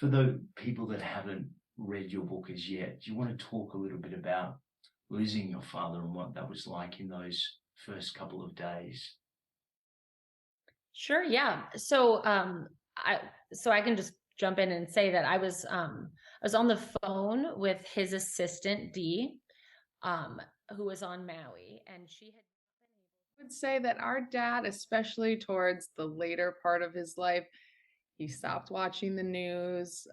For the people that haven't read your book as yet, do you want to talk a little bit about losing your father and what that was like in those first couple of days? Sure, yeah. So I can just jump in and say that I was on the phone with his assistant Dee, um, who was on Maui, and she had been able. Would say that our dad, especially towards the later part of his life, he stopped watching the news.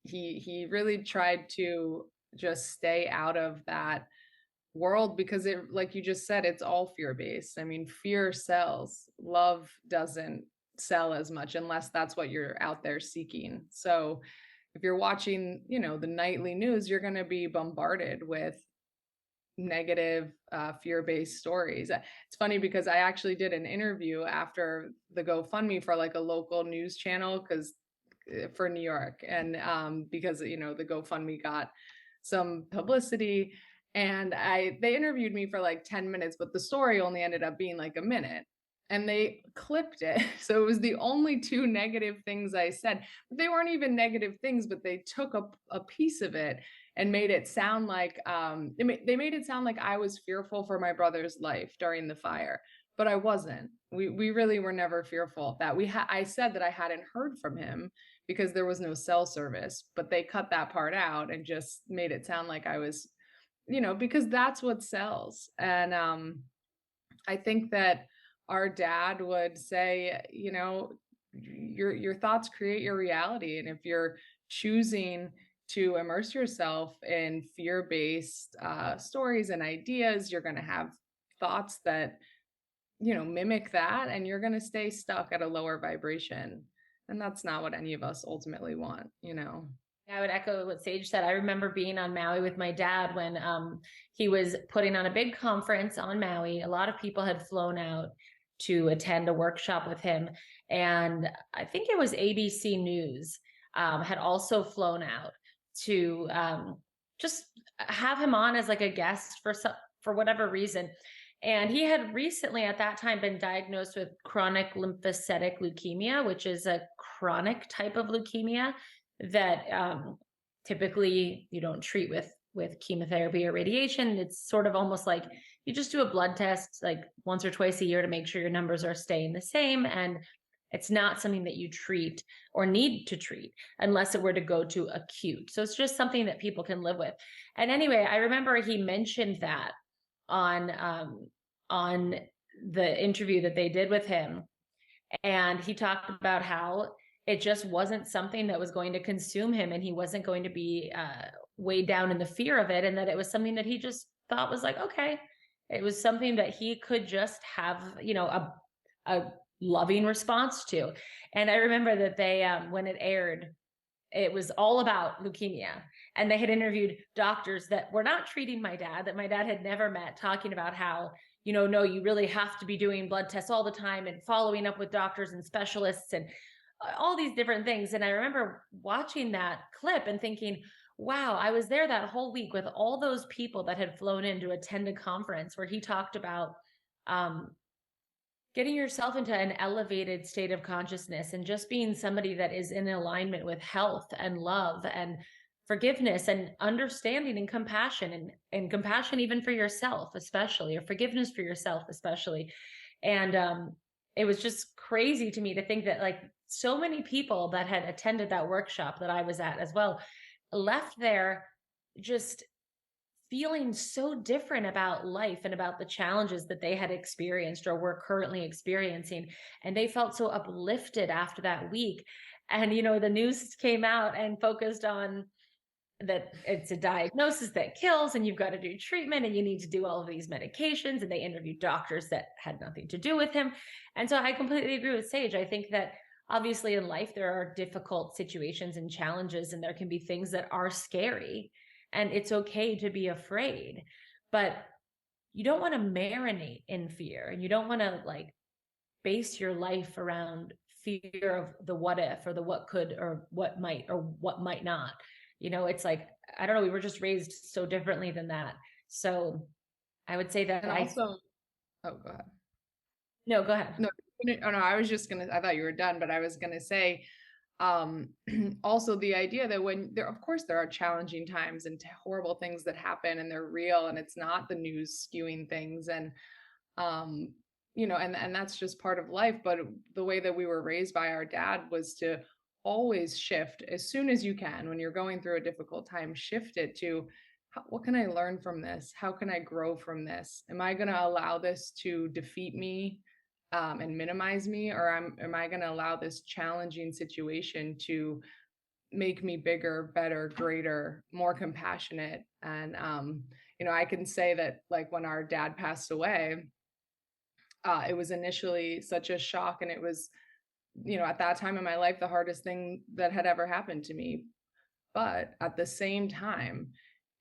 He really tried to just stay out of that world because it, like you just said, it's all fear based. I mean, fear sells, love doesn't sell as much unless that's what you're out there seeking. So if you're watching, the nightly news, you're going to be bombarded with negative fear-based stories. It's funny because I actually did an interview after the GoFundMe for like a local news channel because for New York, and because the GoFundMe got some publicity, and they interviewed me for like 10 minutes, but the story only ended up being like a minute, and they clipped it. So it was the only two negative things I said, but they weren't even negative things, but they took a piece of it and made it sound like they made it sound like I was fearful for my brother's life during the fire, but I wasn't. We really were never fearful of that. I said that I hadn't heard from him because there was no cell service, but they cut that part out and just made it sound like I was, because that's what sells. And I think that our dad would say, your thoughts create your reality, and if you're choosing to immerse yourself in fear-based stories and ideas, you're going to have thoughts that mimic that, and you're going to stay stuck at a lower vibration, and that's not what any of us ultimately want. I would echo what Sage said. I remember being on Maui with my dad when he was putting on a big conference on Maui. A lot of people had flown out to attend a workshop with him, and I think it was ABC News had also flown out to just have him on as like a guest for whatever reason. And he had recently at that time been diagnosed with chronic lymphocytic leukemia, which is a chronic type of leukemia that typically you don't treat with chemotherapy or radiation. It's sort of almost like you just do a blood test like once or twice a year to make sure your numbers are staying the same. And it's not something that you treat or need to treat unless it were to go to acute. So it's just something that people can live with. And anyway, I remember he mentioned that on the interview that they did with him. And he talked about how it just wasn't something that was going to consume him, and he wasn't going to be weighed down in the fear of it, and that it was something that he just thought was like, okay, it was something that he could just have, a loving response to. And I remember that they, when it aired, it was all about leukemia, and they had interviewed doctors that were not treating my dad, that my dad had never met, talking about how, no, you really have to be doing blood tests all the time and following up with doctors and specialists and all these different things. And I remember watching that clip and thinking, wow, I was there that whole week with all those people that had flown in to attend a conference where he talked about getting yourself into an elevated state of consciousness and just being somebody that is in alignment with health and love and forgiveness and understanding and compassion compassion even for yourself, especially, or forgiveness for yourself, especially. And it was just crazy to me to think that like so many people that had attended that workshop that I was at as well left there just feeling so different about life and about the challenges that they had experienced or were currently experiencing. And they felt so uplifted after that week. And, the news came out and focused on that it's a diagnosis that kills, and you've got to do treatment, and you need to do all of these medications. And they interviewed doctors that had nothing to do with him. And so I completely agree with Sage. I think that obviously in life, there are difficult situations and challenges, and there can be things that are scary, and it's okay to be afraid, but you don't want to marinate in fear, and you don't want to like base your life around fear of the what if or the what could or what might not. It's like, I don't know, we were just raised so differently than that. So I would say that And also, oh, go ahead. No, go ahead. No, oh no, I was just I thought you were done, but I was gonna say, um also the idea that when there, of course there are challenging times and horrible things that happen and they're real and it's not the news skewing things, and um and that's just part of life. But the way that we were raised by our dad was to always shift as soon as you can when you're going through a difficult time. Shift it to what can I learn from this? How can I grow from this? Am I going to allow this to defeat me and minimize me, or am I going to allow this challenging situation to make me bigger, better, greater, more compassionate? And I can say that, like, when our dad passed away, it was initially such a shock, and it was, at that time in my life, the hardest thing that had ever happened to me. But at the same time,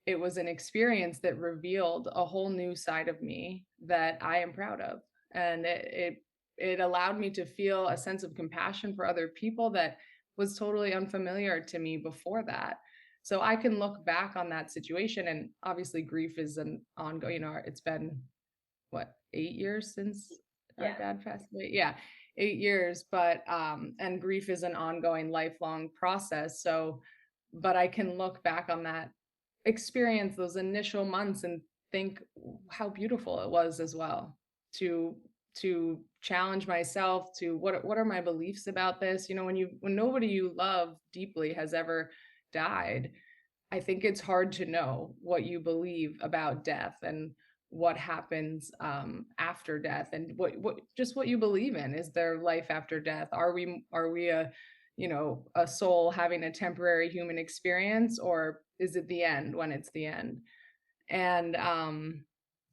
it was an experience that revealed a whole new side of me that I am proud of. And it allowed me to feel a sense of compassion for other people that was totally unfamiliar to me before that. So I can look back on that situation, and obviously grief is an ongoing, it's been what, 8 years since our dad passed away? Yeah, 8 years. But and grief is an ongoing, lifelong process. So, but I can look back on that experience, those initial months, and think how beautiful it was as well to challenge myself to what are my beliefs about this. When nobody you love deeply has ever died, I think it's hard to know what you believe about death and what happens after death, and what you believe in. Is there life after death? Are we a soul having a temporary human experience, or is it the end when it's the end? And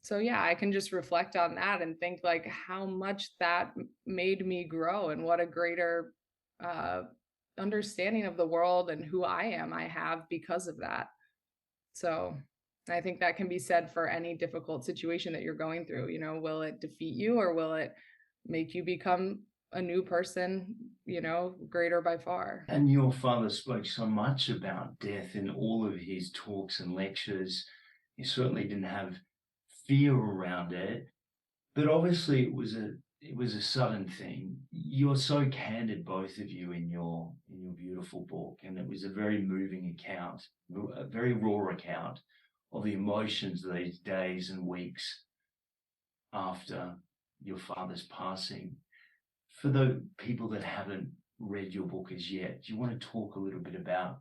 so yeah, I can just reflect on that and think, like, how much that made me grow, and what a greater uh, understanding of the world and who I am I have because of that. So I think that can be said for any difficult situation that you're going through. Will it defeat you, or will it make you become a new person, greater by far? And your father spoke so much about death in all of his talks and lectures. He certainly didn't have fear around it, but obviously it was a sudden thing. You're so candid, both of you, in your beautiful book, and it was a very moving account, a very raw account of the emotions of these days and weeks after your father's passing. For the people that haven't read your book as yet, do you want to talk a little bit about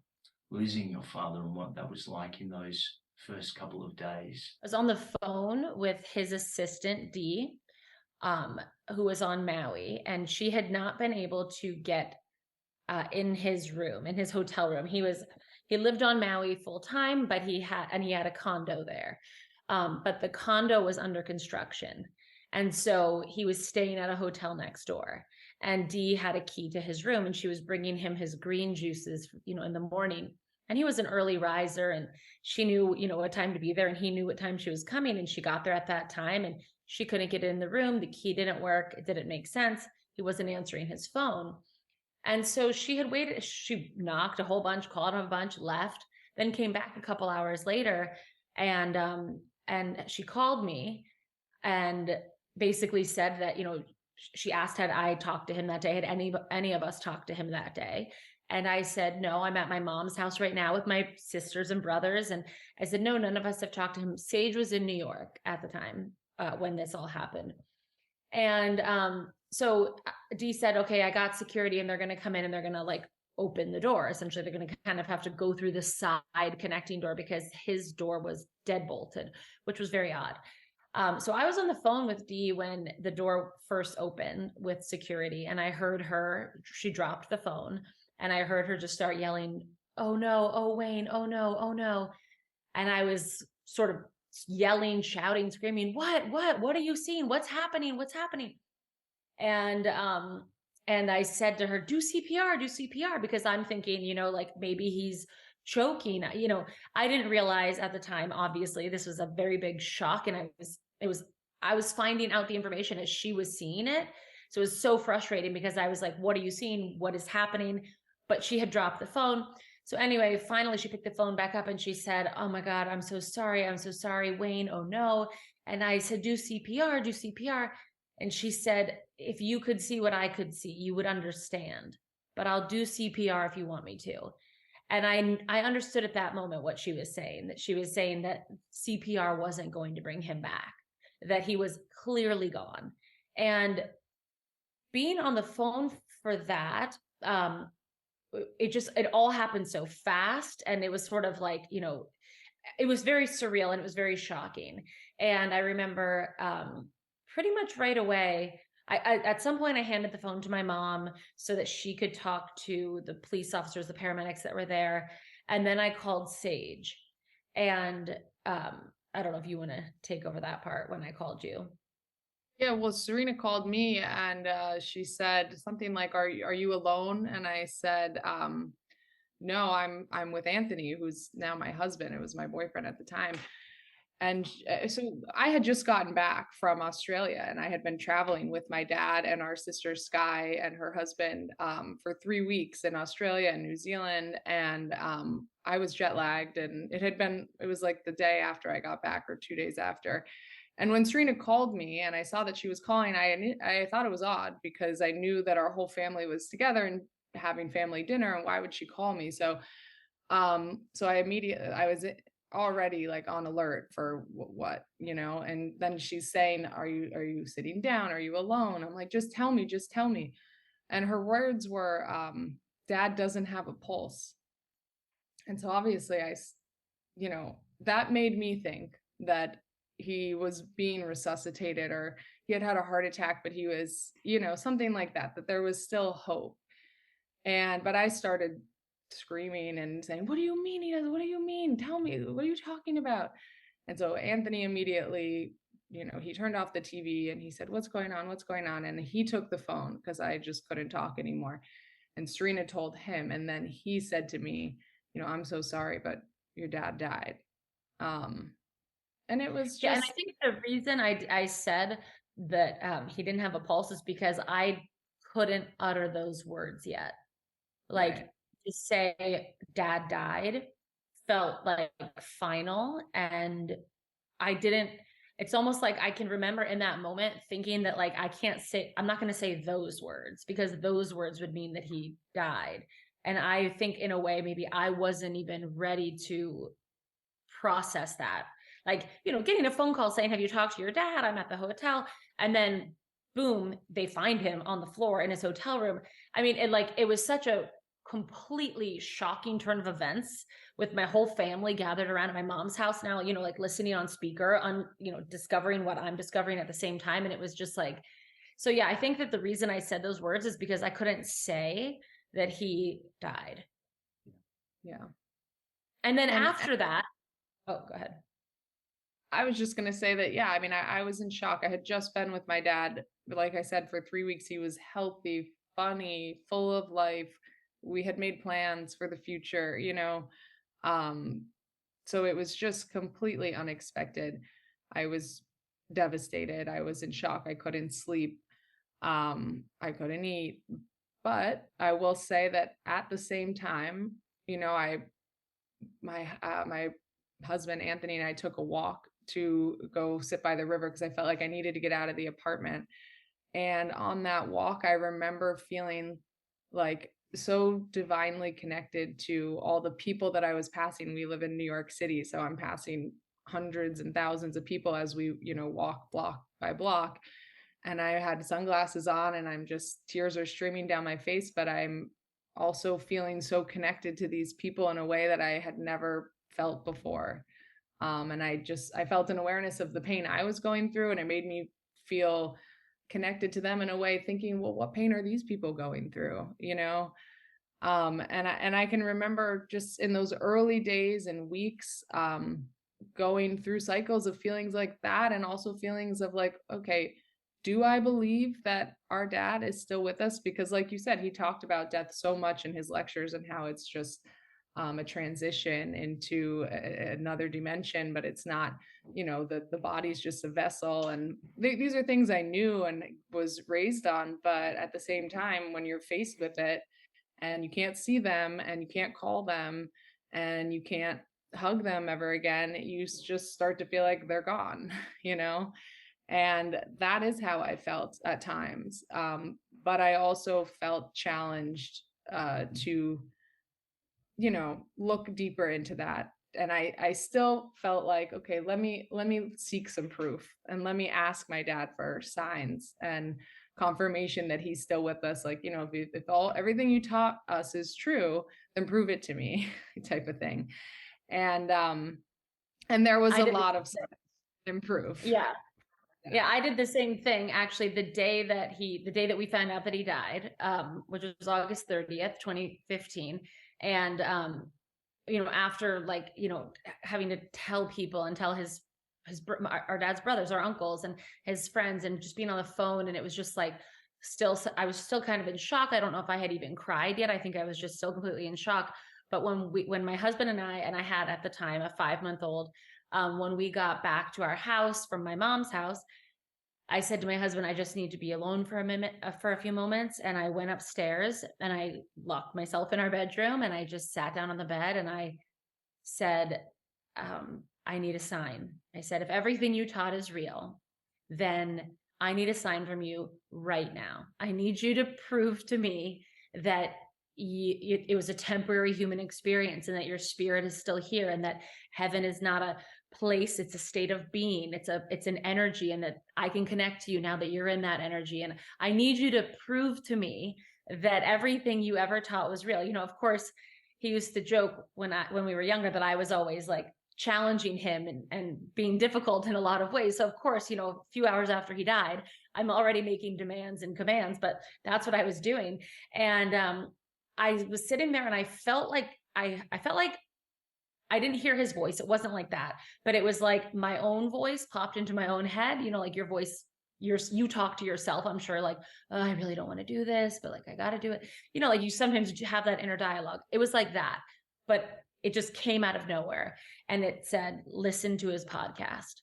losing your father and what that was like in those first couple of days? I was on the phone with his assistant, Dee, who was on Maui, and she had not been able to get in his room, in his hotel room. He lived on Maui full time, but he had a condo there. But the condo was under construction. And so he was staying at a hotel next door. And Dee had a key to his room, and she was bringing him his green juices, in the morning. And he was an early riser, and she knew, what time to be there, and he knew what time she was coming. And she got there at that time, and she couldn't get in the room. The key didn't work. It didn't make sense. He wasn't answering his phone. And so she had waited. She knocked a whole bunch, called him a bunch, left, then came back a couple hours later, and she called me and basically said that, she asked, had I talked to him that day? Had any of us talked to him that day? And I said, no, I'm at my mom's house right now with my sisters and brothers. And I said, no, none of us have talked to him. Sage was in New York at the time when this all happened. And so Dee said, okay, I got security, and they're going to come in and they're going to, like, open the door. Essentially, they're going to kind of have to go through the side connecting door because his door was dead bolted, which was very odd. So I was on the phone with Dee when the door first opened with security, and I heard she dropped the phone, and I heard her just start yelling, oh no, oh Wayne, oh no, oh no. And I was sort of yelling, shouting, screaming, what are you seeing? What's happening? And I said to her, do CPR, because I'm thinking, like, maybe he's choking. I didn't realize at the time, obviously, this was a very big shock, and I was finding out the information as she was seeing it. So it was so frustrating because I was like, what are you seeing? What is happening? But she had dropped the phone. So anyway, finally she picked the phone back up and she said, oh my God, I'm so sorry, Wayne, oh no. And I said, do CPR. And she said, if you could see what I could see, you would understand. but I'll do CPR if you want me to. And I understood at that moment what she was saying, that she was saying that CPR wasn't going to bring him back, that he was clearly gone. And being on the phone for that, it all happened so fast. And it was sort of like, it was very surreal and it was very shocking. And I remember pretty much right away, I at some point I handed the phone to my mom so that she could talk to the police officers, the paramedics that were there. And then I called Sage. And I don't know if you want to take over that part when I called you. Yeah, well, Serena called me and she said something like, are you alone?" And I said, "No, I'm with Anthony, who's now my husband. It was my boyfriend at the time." And so I had just gotten back from Australia, and I had been traveling with my dad and our sister Sky and her husband for 3 weeks in Australia and New Zealand. And I was jet lagged, and it was like the day after I got back or 2 days after. And when Serena called me and I saw that she was calling, I thought it was odd because I knew that our whole family was together and having family dinner, and why would she call me? So I was already like on alert for what, and then she's saying, are you sitting down? Are you alone? I'm like, just tell me, just tell me. And her words were, "Dad doesn't have a pulse." And so obviously that made me think that he was being resuscitated, or he had had a heart attack, but he was, something like that there was still hope. But I started screaming and saying, "What do you mean he does? What do you mean? Tell me, what are you talking about?" And so Anthony immediately, he turned off the TV and he said, "What's going on? What's going on?" And he took the phone because I just couldn't talk anymore. And Serena told him. And then he said to me, "I'm so sorry, but your dad died." Um, and it was Yeah, and just, I think the reason I said that he didn't have a pulse is because I couldn't utter those words yet. Like, right. to say dad died felt like final, and I didn't. It's almost like I can remember in that moment thinking that, like, I'm not going to say those words because those words would mean that he died. And I think in a way, maybe I wasn't even ready to process that. Like, getting a phone call saying, "Have you talked to your dad? I'm at the hotel." And then boom, they find him on the floor in his hotel room. I mean, it was such a completely shocking turn of events, with my whole family gathered around at my mom's house now, like listening on speaker on, discovering what I'm discovering at the same time. And it was just like, so yeah, I think that the reason I said those words is because I couldn't say that he died. Yeah. And then And after that, oh, go ahead. I was just going to say that, yeah, I mean, I was in shock. I had just been with my dad, like I said, for 3 weeks. He was healthy, funny, full of life. We had made plans for the future, Um, so it was just completely unexpected. I was devastated. I was in shock. I couldn't sleep. I couldn't eat. But I will say that at the same time, my husband Anthony and I took a walk to go sit by the river because I felt like I needed to get out of the apartment. And on that walk, I remember feeling like so divinely connected to all the people that I was passing. We live in New York City, so I'm passing hundreds and thousands of people as we, walk block by block. And I had sunglasses on, and tears are streaming down my face, but I'm also feeling so connected to these people in a way that I had never felt before. And I felt an awareness of the pain I was going through, and it made me feel connected to them in a way, thinking, well, what pain are these people going through? And I can remember just in those early days and weeks, going through cycles of feelings like that, and also feelings of like, okay, do I believe that our dad is still with us? Because like you said, he talked about death so much in his lectures and how it's just a transition into another dimension, but it's not, the body's just a vessel. And these are things I knew and was raised on. But at the same time, when you're faced with it and you can't see them and you can't call them and you can't hug them ever again, you just start to feel like they're gone, you know? And that is how I felt at times. But I also felt challenged to, you know, look deeper into that. And I still felt like, okay, let me seek some proof and let me ask my dad for signs and confirmation that he's still with us. Like, you know, if everything you taught us is true, then prove it to me, type of thing. And there was a lot of signs and proof. Yeah. Yeah, I did the same thing actually the day that we found out that he died, which was August 30th, 2015. And you know, after like, you know, having to tell people and tell our dad's brothers, our uncles and his friends, and just being on the phone, and it was just like I was still kind of in shock. I don't know if I had even cried yet. I think I was just still completely in shock. But when my husband and I had at the time a 5-month-old, when we got back to our house from my mom's house, I said to my husband, I just need to be alone for a few moments. And I went upstairs and I locked myself in our bedroom, and I just sat down on the bed and I said, I need a sign. I said, if everything you taught is real, then I need a sign from you right now. I need you to prove to me that it was a temporary human experience, and that your spirit is still here, and that heaven is not a place, it's a state of being, it's an energy, and that I can connect to you now that you're in that energy. And I need you to prove to me that everything you ever taught was real. You know, of course, he used to joke when we were younger that I was always like challenging him and being difficult in a lot of ways. So of course, you know, a few hours after he died, I'm already making demands and commands, but that's what I was doing. And I was sitting there and I felt like I didn't hear his voice. It wasn't like that, but it was like my own voice popped into my own head, you know, like your voice, you talk to yourself, I'm sure, like, oh, I really don't want to do this, but like, I got to do it. You know, like you sometimes have that inner dialogue. It was like that, but it just came out of nowhere. And it said, listen to his podcast.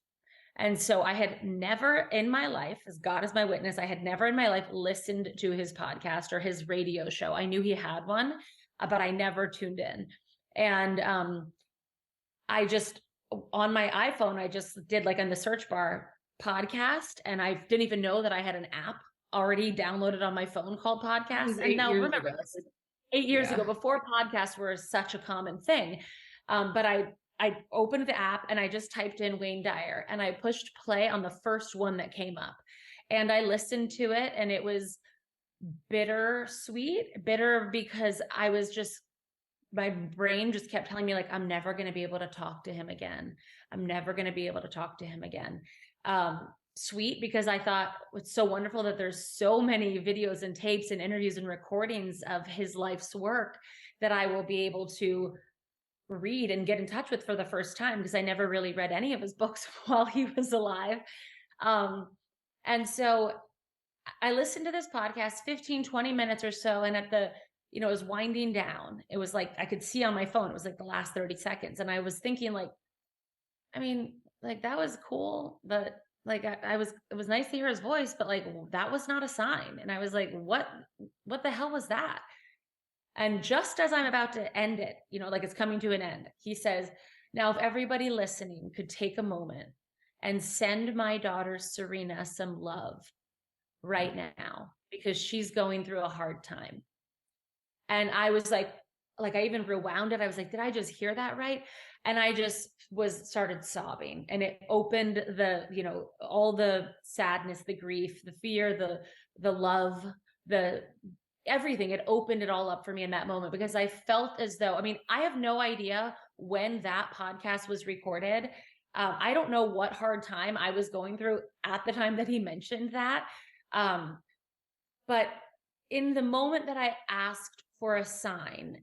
And so I had never in my life, as God is my witness, I had never in my life listened to his podcast or his radio show. I knew he had one, but I never tuned in. And I just, on my iPhone, I just did like on the search bar podcast, and I didn't even know that I had an app already downloaded on my phone called Podcasts. And now remember, 8 years ago, before podcasts were such a common thing. But I opened the app and I just typed in Wayne Dyer and I pushed play on the first one that came up, and I listened to it, and it was bitter because I was just, my brain just kept telling me like, I'm never going to be able to talk to him again. I'm never going to be able to talk to him again. Sweet, because I thought it's so wonderful that there's so many videos and tapes and interviews and recordings of his life's work that I will be able to read and get in touch with for the first time, because I never really read any of his books while he was alive. And so I listened to this podcast 15, 20 minutes or so. And at the, you know, it was winding down. It was like, I could see on my phone, it was like the last 30 seconds. And I was thinking like, I mean, like that was cool, but like, it was nice to hear his voice, but like, that was not a sign. And I was like, what the hell was that? And just as I'm about to end it, you know, like it's coming to an end, he says, now, if everybody listening could take a moment and send my daughter Serena some love right now, because she's going through a hard time. And I was like I even rewound it. I was like, did I just hear that right? And I just started sobbing, and it opened the, you know, all the sadness, the grief, the fear, the love, the everything. It opened it all up for me in that moment, because I felt as though, I mean, I have no idea when that podcast was recorded. I don't know what hard time I was going through at the time that he mentioned that. But in the moment that I asked for a sign,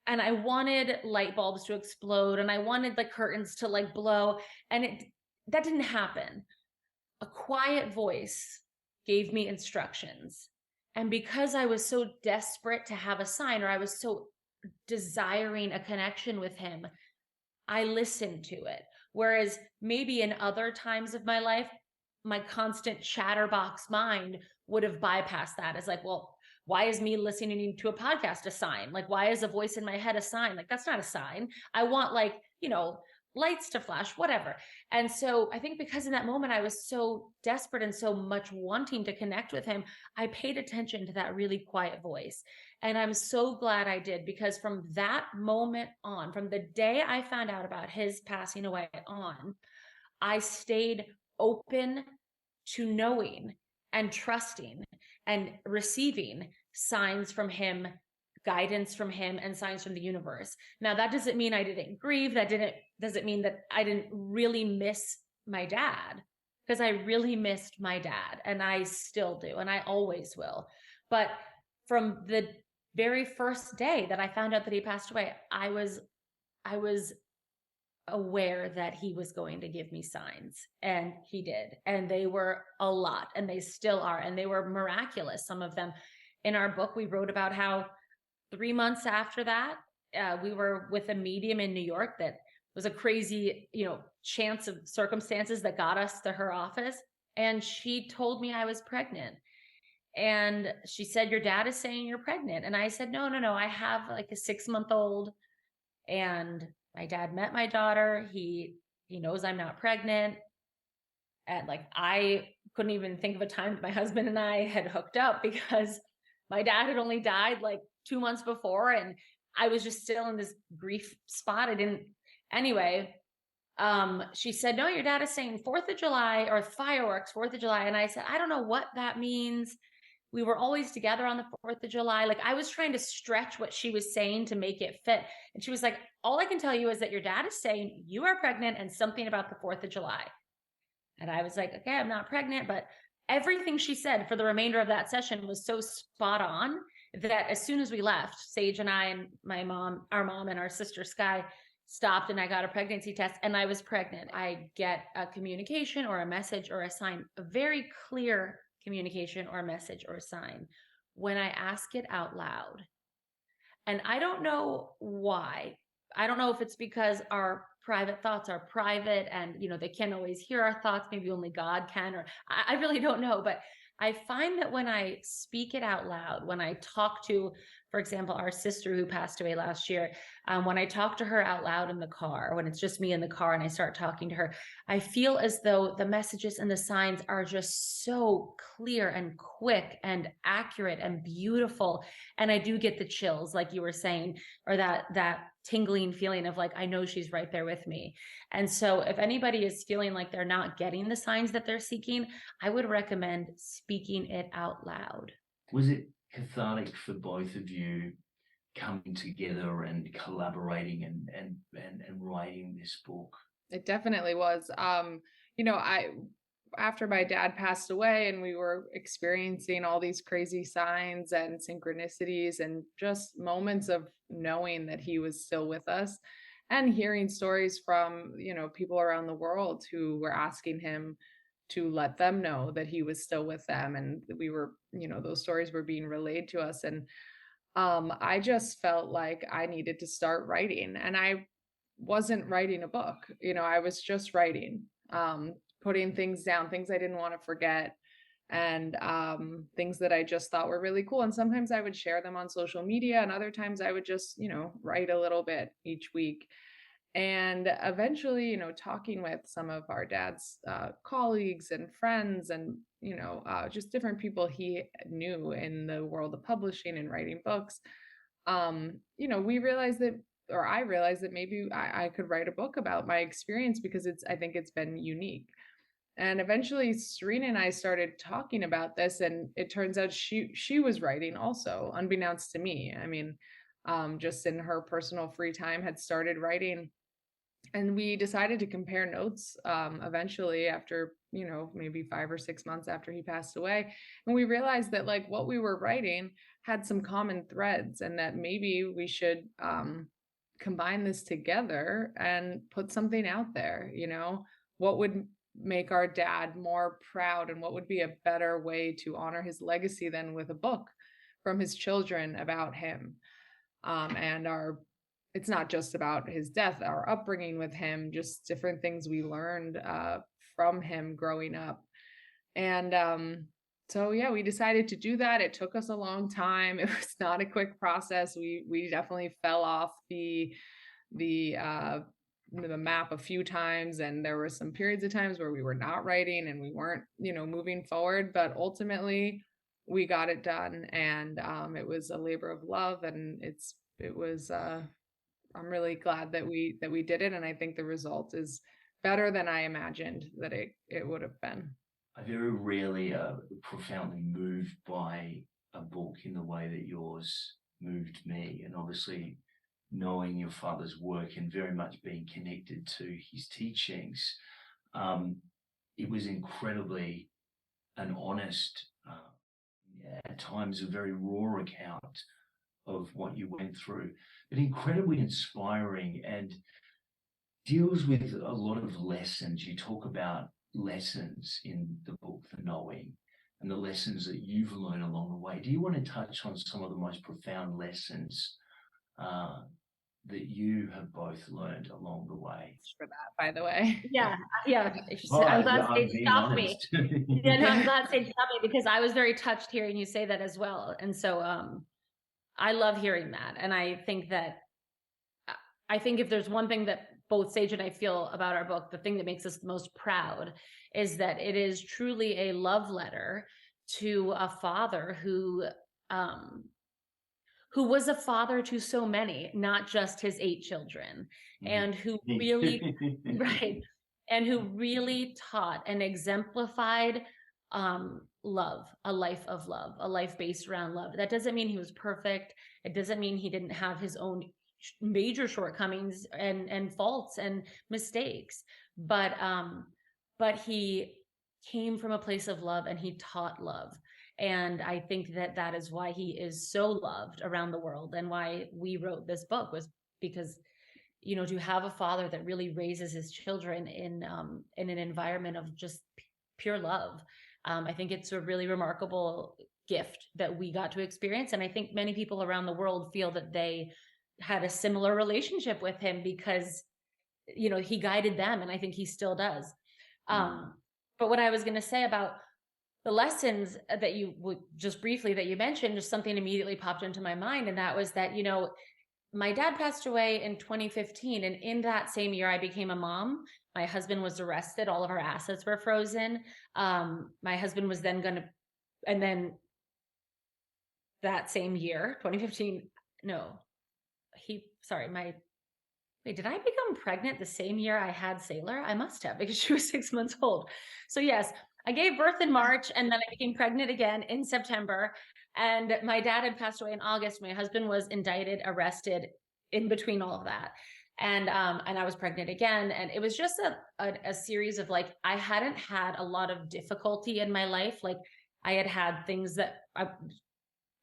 and I wanted light bulbs to explode, and I wanted the curtains to like blow, and that didn't happen. A quiet voice gave me instructions. And because I was so desperate to have a sign, or I was so desiring a connection with him, I listened to it. Whereas maybe in other times of my life, my constant chatterbox mind would have bypassed that as like, well, why is me listening to a podcast a sign? Like, why is a voice in my head a sign? Like, that's not a sign. I want like, you know, lights to flash, whatever. And so I think because in that moment, I was so desperate and so much wanting to connect with him, I paid attention to that really quiet voice. And I'm so glad I did, because from that moment on, from the day I found out about his passing away on, I stayed open to knowing and trusting and receiving signs from him, guidance from him, and signs from the universe. Now, that doesn't mean I didn't grieve. Doesn't mean that I didn't really miss my dad, because I really missed my dad, and I still do, and I always will. But from the very first day that I found out that he passed away, I was aware that he was going to give me signs, and he did, and they were a lot, and they still are, and they were miraculous. Some of them in our book, we wrote about how 3 months after that, we were with a medium in New York that was a crazy, chance of circumstances that got us to her office, and she told me I was pregnant. And she said, your dad is saying you're pregnant. And I said, no, no, no, I have like a 6-month old, and my dad met my daughter. He knows I'm not pregnant. And like, I couldn't even think of a time that my husband and I had hooked up, because my dad had only died like 2 months before, and I was just still in this grief spot. Anyway, she said, no, your dad is saying 4th of July or fireworks, 4th of July. And I said, I don't know what that means. We were always together on the 4th of July. Like, I was trying to stretch what she was saying to make it fit. And she was like, all I can tell you is that your dad is saying you are pregnant and something about the 4th of July. And I was like, okay, I'm not pregnant. But everything she said for the remainder of that session was so spot on that as soon as we left, Sage and I and our mom and our sister Sky stopped, and I got a pregnancy test, and I was pregnant. I get a communication or a message or a sign, a very clear communication or a message or a sign, when I ask it out loud. And I don't know why. I don't know if it's because our private thoughts are private, and they can't always hear our thoughts. Maybe only God can, or I really don't know. But I find that when I speak it out loud, when I talk to, for example, our sister who passed away last year, when I talk to her out loud in the car, when it's just me in the car and I start talking to her, I feel as though the messages and the signs are just so clear and quick and accurate and beautiful. And I do get the chills, like you were saying, or that tingling feeling of like, I know she's right there with me. And so if anybody is feeling like they're not getting the signs that they're seeking, I would recommend speaking it out loud. Was it cathartic for both of you coming together and collaborating and writing this book? It definitely was. After my dad passed away and we were experiencing all these crazy signs and synchronicities and just moments of knowing that he was still with us, and hearing stories from, people around the world who were asking him to let them know that he was still with them, and we were, those stories were being relayed to us. And I just felt like I needed to start writing, and I wasn't writing a book. I was just writing, putting things down, things I didn't want to forget, and things that I just thought were really cool. And sometimes I would share them on social media, and other times I would just, write a little bit each week. And eventually, talking with some of our dad's colleagues and friends, and just different people he knew in the world of publishing and writing books, we realized that, or I realized that maybe I could write a book about my experience, because I think it's been unique. And eventually Serena and I started talking about this, and it turns out she was writing also, unbeknownst to me. I mean, just in her personal free time had started writing. And we decided to compare notes eventually, after maybe 5 or 6 months after he passed away. And we realized that like what we were writing had some common threads, and that maybe we should combine this together and put something out there. What would make our dad more proud, and what would be a better way to honor his legacy than with a book from his children about him. And it's not just about his death, our upbringing with him, just different things we learned from him growing up. And so yeah, we decided to do that. It took us a long time. It was not a quick process. We definitely fell off the map a few times, and there were some periods of times where we were not writing and we weren't moving forward. But ultimately, we got it done, and it was a labor of love, and it was I'm really glad that we did it, and I think the result is better than I imagined that it would have been. I very rarely profoundly moved by a book in the way that yours moved me, and obviously knowing your father's work and very much being connected to his teachings, it was incredibly an honest, at times a very raw account of what you went through, but incredibly inspiring and deals with a lot of lessons. You talk about lessons in the book, TheKnowing, and the lessons that you've learned along the way. Do you want to touch on some of the most profound lessons that you have both learned along the way? For that, by the way. Yeah, yeah. Oh, I'm glad I'm Sage being stopped me. honest. Yeah, no, I'm glad Sage stopped me because I was very touched hearing you say that as well. And so I love hearing that. And I think if there's one thing that both Sage and I feel about our book, the thing that makes us the most proud is that it is truly a love letter to a father who was a father to so many, not just his 8 children, and who really, right, and who really taught and exemplified love, a life of love, a life based around love. That doesn't mean he was perfect. It doesn't mean he didn't have his own major shortcomings and faults and mistakes, but he came from a place of love and he taught love. And I think that that is why he is so loved around the world, and why we wrote this book was because, to have a father that really raises his children in an environment of just pure love. I think it's a really remarkable gift that we got to experience. And I think many people around the world feel that they had a similar relationship with him because, he guided them, and I think he still does. But what I was going to say about the lessons that you would just briefly that you mentioned, just something immediately popped into my mind. And that was that, my dad passed away in 2015. And in that same year, I became a mom. My husband was arrested. All of our assets were frozen. My husband was then and then that same year, 2015, wait, did I become pregnant the same year I had Sailor? I must have, because she was 6 months old. So yes, I gave birth in March, and then I became pregnant again in September. And my dad had passed away in August. My husband was indicted, arrested in between all of that. And I was pregnant again. And it was just a series of, like, I hadn't had a lot of difficulty in my life. Like, I had things that I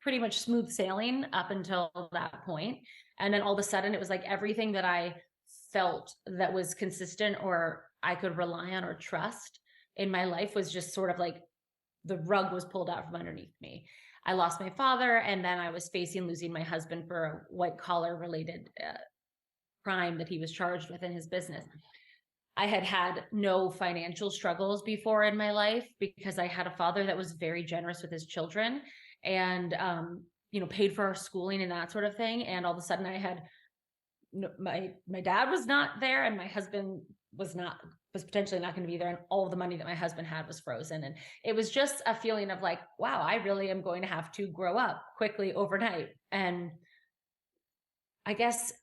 pretty much smooth sailing up until that point. And then all of a sudden it was like everything that I felt that was consistent or I could rely on or trust in my life was just sort of like the rug was pulled out from underneath me. I lost my father, and then I was facing losing my husband for a white collar related crime that he was charged with in his business. I had no financial struggles before in my life because I had a father that was very generous with his children and paid for our schooling and that sort of thing. And all of a sudden I had my dad was not there, and my husband was potentially not going to be there, and all of the money that my husband had was frozen. And it was just a feeling of like, wow, I really am going to have to grow up quickly overnight. And I guess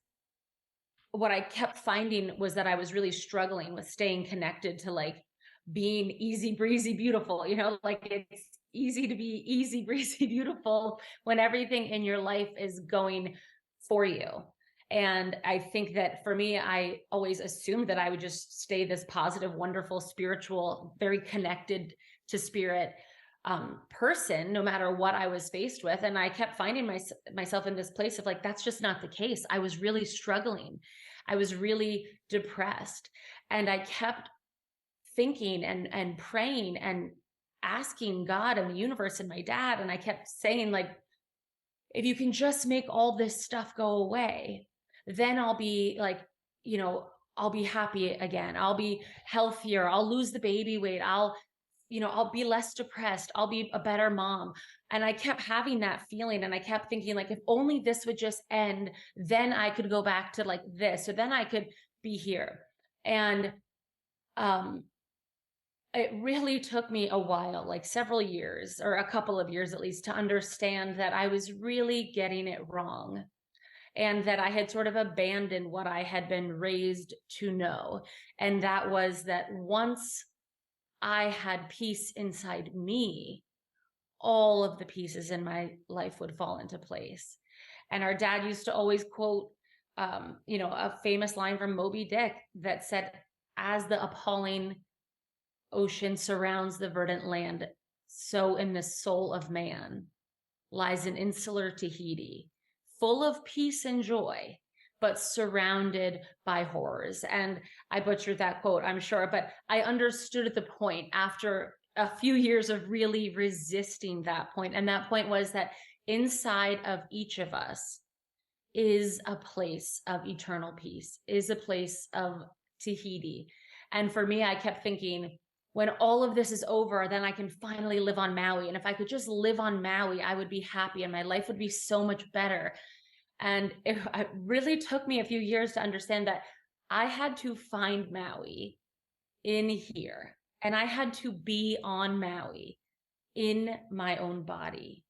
what I kept finding was that I was really struggling with staying connected to, like, being easy breezy beautiful, like it's easy to be easy breezy beautiful when everything in your life is going for you. And I think that for me, I always assumed that I would just stay this positive, wonderful, spiritual, very connected to spirit person, no matter what I was faced with. And I kept finding myself in this place of like, that's just not the case. I was really struggling. I was really depressed. And I kept thinking and praying and asking God and the universe and my dad. And I kept saying, like, if you can just make all this stuff go away, then I'll be like, I'll be happy again. I'll be healthier. I'll lose the baby weight. I'll be less depressed. I'll be a better mom. And I kept having that feeling. And I kept thinking, like, if only this would just end, then I could go back to like this, or then I could be here. And it really took me a while, like several years or a couple of years at least, to understand that I was really getting it wrong and that I had sort of abandoned what I had been raised to know. And that was that once I had peace inside me, all of the pieces in my life would fall into place. And our dad used to always quote, a famous line from Moby Dick that said, as the appalling ocean surrounds the verdant land, so in the soul of man lies an insular Tahiti, full of peace and joy, but surrounded by horrors. And I butchered that quote, I'm sure, but I understood the point after a few years of really resisting that point. And that point was that inside of each of us is a place of eternal peace, is a place of Tahiti. And for me, I kept thinking, when all of this is over, then I can finally live on Maui. And if I could just live on Maui, I would be happy and my life would be so much better. And it really took me a few years to understand that I had to find Maui in here. And I had to be on Maui in my own body.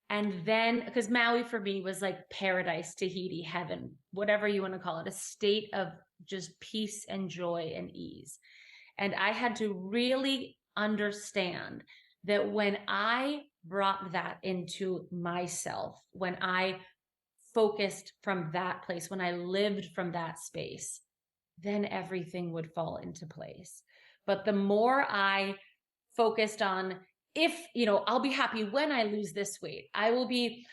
And then, because Maui for me was like paradise, Tahiti, heaven, whatever you want to call it, a state of just peace and joy and ease. And I had to really understand that when I brought that into myself, when I focused from that place, when I lived from that space, then everything would fall into place. But the more I focused on, if, I'll be happy when I lose this weight, I will be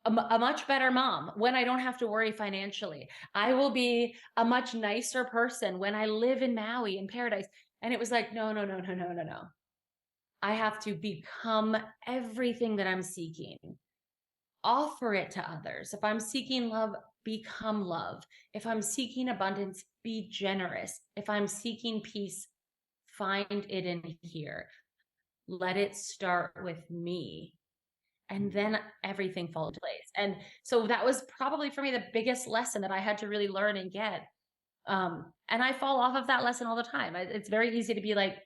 a much better mom when I don't have to worry financially. I will be a much nicer person when I live in Maui in paradise. And it was like, no, no, no, no, no, no, no. I have to become everything that I'm seeking. Offer it to others. If I'm seeking love, become love. If I'm seeking abundance, be generous. If I'm seeking peace, find it in here. Let it start with me. And then everything falls into place. And so that was probably for me the biggest lesson that I had to really learn and get. And I fall off of that lesson all the time. It's very easy to be like,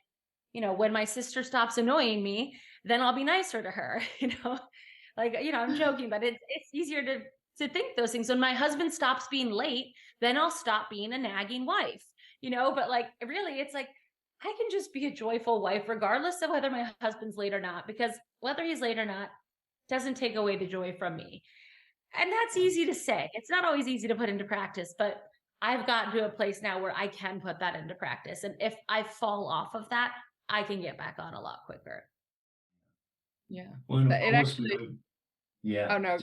when my sister stops annoying me, then I'll be nicer to her, I'm joking, but it's easier to think those things. When my husband stops being late, then I'll stop being a nagging wife, but like, really, it's like, I can just be a joyful wife, regardless of whether my husband's late or not, because whether he's late or not doesn't take away the joy from me. And that's easy to say. It's not always easy to put into practice, but I've gotten to a place now where I can put that into practice. And if I fall off of that, I can get back on a lot quicker. Yeah. Well, and of It course, actually, yeah. oh no.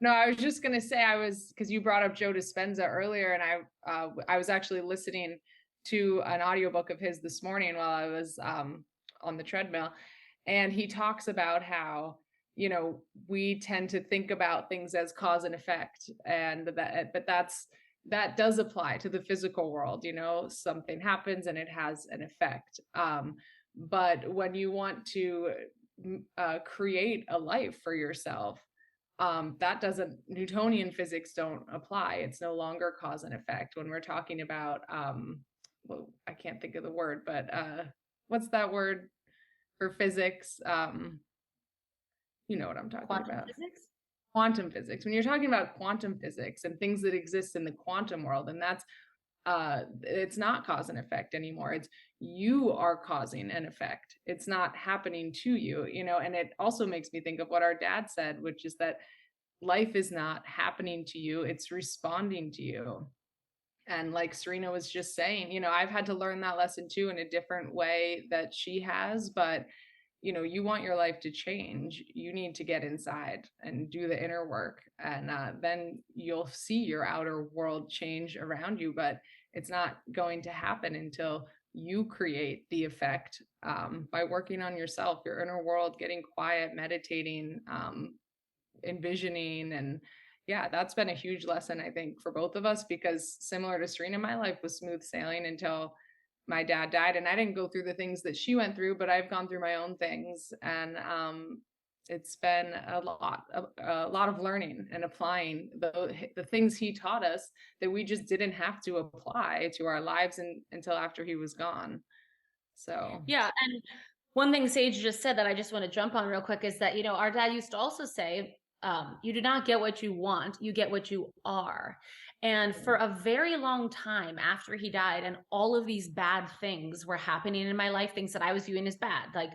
No, I was just gonna say because you brought up Joe Dispenza earlier, and I was actually listening to an audiobook of his this morning while I was on the treadmill, and he talks about how we tend to think about things as cause and effect, and that does apply to the physical world. Something happens and it has an effect, but when you want to create a life for yourself, that doesn't, Newtonian physics don't apply. It's no longer cause and effect when we're talking about well, I can't think of the word, but what's that word for physics? You know what I'm talking Quantum about. physics? Quantum physics. When you're talking about quantum physics and things that exist in the quantum world, and that's it's not cause and effect anymore. It's you are causing an effect. It's not happening to you, and it also makes me think of what our dad said, which is that life is not happening to you, it's responding to you. And like Serena was just saying, I've had to learn that lesson too in a different way that she has, but you want your life to change, you need to get inside and do the inner work, and then you'll see your outer world change around you. But it's not going to happen until you create the effect, by working on yourself, your inner world, getting quiet, meditating, envisioning. And yeah, that's been a huge lesson, I think, for both of us, because similar to Serena, my life was smooth sailing until my dad died, and I didn't go through the things that she went through, but I've gone through my own things. And it's been a lot of learning and applying the things he taught us that we just didn't have to apply to our lives until after he was gone. So Yeah. And one thing Sage just said that I just want to jump on real quick is that, our dad used to also say, you do not get what you want, you get what you are. And for a very long time after he died, and all of these bad things were happening in my life, things that I was viewing as bad, like,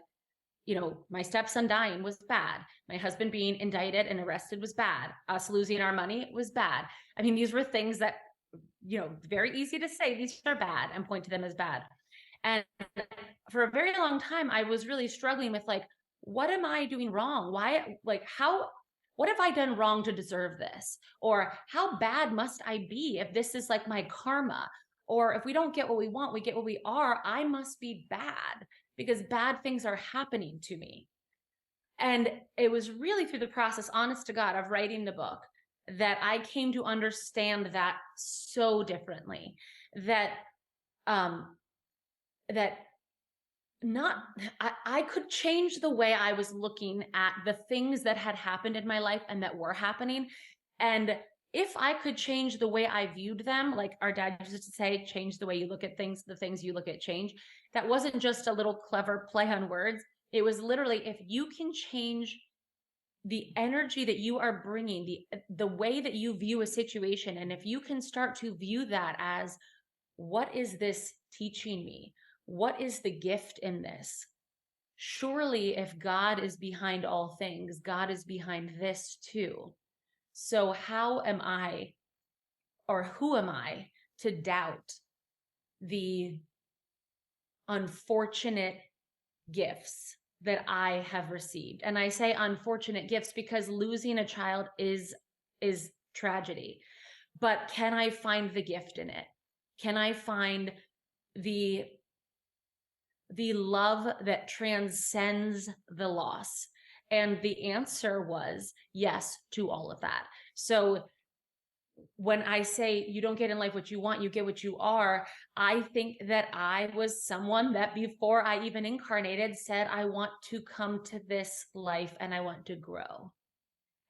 my stepson dying was bad. My husband being indicted and arrested was bad. Us losing our money was bad. I mean, these were things that, very easy to say these are bad and point to them as bad. And for a very long time, I was really struggling with like, what am I doing wrong? Why, like, what have I done wrong to deserve this? Or how bad must I be if this is like my karma? Or if we don't get what we want, we get what we are, I must be bad because bad things are happening to me. And it was really through the process, honest to God, of writing the book that I came to understand that so differently. That um that not I could change the way I was looking at the things that had happened in my life and that were happening. And if I could change the way I viewed them, like our dad used to say, change the way you look at things, the things you look at change. That wasn't just a little clever play on words. It was literally, if you can change the energy that you are bringing, the way that you view a situation, and if you can start to view that as, what is this teaching me? What is the gift in this? Surely, if God is behind all things, God is behind this too. So, how am I, or who am I, to doubt the unfortunate gifts that I have received? And I say unfortunate gifts because losing a child is tragedy. But can I find the gift in it? Can I find the love that transcends the loss? And the answer was yes to all of that. So when I say you don't get in life what you want, you get what you are, I think that I was someone that before I even incarnated said, I want to come to this life and I want to grow.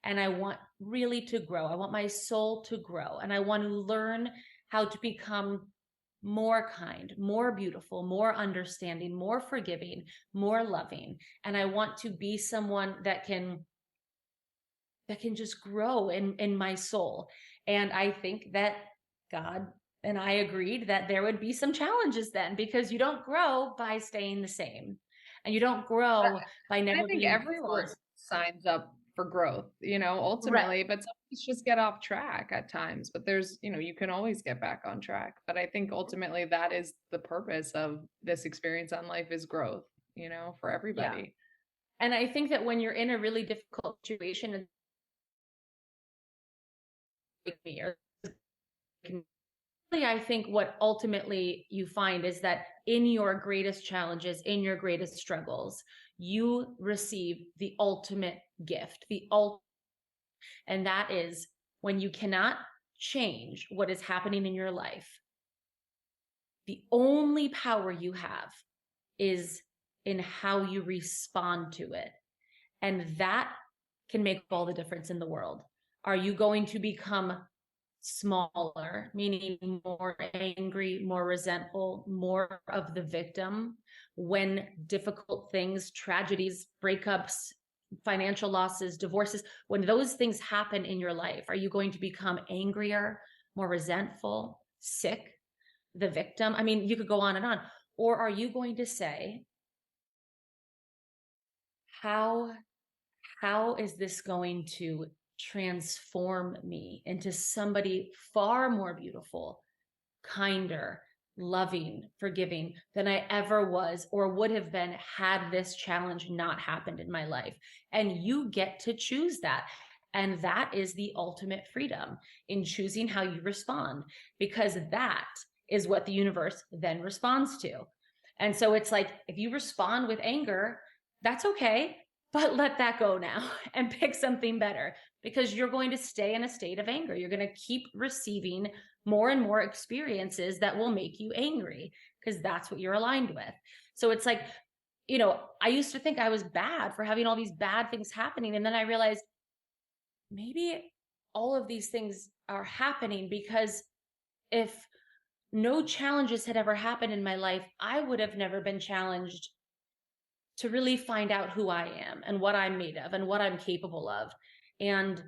And I want really to grow. I want my soul to grow. And I want to learn how to become more kind, more beautiful, more understanding, more forgiving, more loving. And I want to be someone that can just grow in my soul. And I think that God and I agreed that there would be some challenges then, because you don't grow by staying the same. And you don't grow by I never think being everyone forced. signs up for growth, Right. ultimately, but some of us just get off track at times. But there's, you can always get back on track. But I think ultimately that is the purpose of this experience on life, is growth, for Yeah. everybody. And I think that when you're in a really difficult situation, and I think what ultimately you find is that in your greatest challenges, in your greatest struggles, you receive the ultimate gift, and that is when you cannot change what is happening in your life. The only power you have is in how you respond to it. And that can make all the difference in the world. Are you going to become smaller, meaning more angry, more resentful, more of the victim when difficult things, tragedies, breakups, financial losses, divorces, when those things happen in your life? Are you going to become angrier, more resentful, sick, the victim? I mean, you could go on and on. Or are you going to say, how is this going to transform me into somebody far more beautiful, kinder, loving, forgiving than I ever was or would have been had this challenge not happened in my life? And you get to choose that. And that is the ultimate freedom, in choosing how you respond, because that is what the universe then responds to. And so it's like, if you respond with anger, that's okay, but let that go now and pick something better, because you're going to stay in a state of anger. You're going to keep receiving more and more experiences that will make you angry, because that's what you're aligned with. So it's like, I used to think I was bad for having all these bad things happening. And then I realized maybe all of these things are happening because if no challenges had ever happened in my life, I would have never been challenged to really find out who I am and what I'm made of and what I'm capable of. And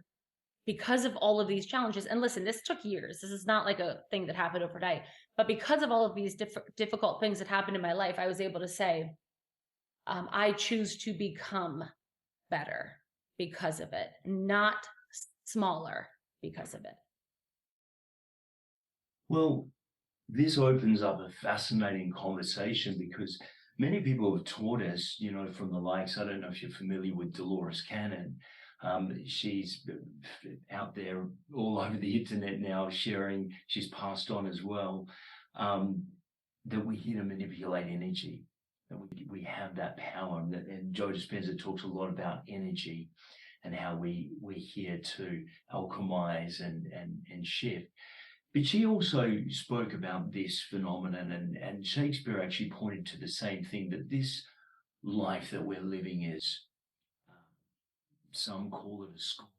because of all of these challenges, and listen, this took years. This is not like a thing that happened overnight. But because of all of these difficult things that happened in my life, I was able to say, I choose to become better because of it, not smaller because of it. Well, this opens up a fascinating conversation because many people have taught us, from the likes, I don't know if you're familiar with Dolores Cannon. She's out there all over the internet now sharing, she's passed on as well, that we're here to manipulate energy, that we have that power. And Joe Dispenza talks a lot about energy and how we're here to alchemize and shift. But she also spoke about this phenomenon, and Shakespeare actually pointed to the same thing, that this life that we're living is, some call it a school,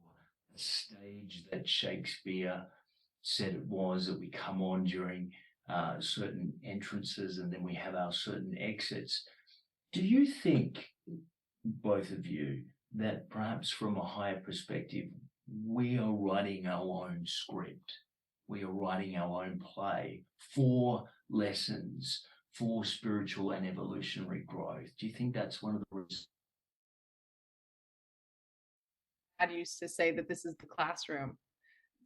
or a stage that Shakespeare said it was, that we come on during certain entrances and then we have our certain exits. Do you think, both of you, that perhaps from a higher perspective, we are writing our own script? We are writing our own play for lessons, for spiritual and evolutionary growth. Do you think that's one of the reasons? Dad used to say that this is the classroom.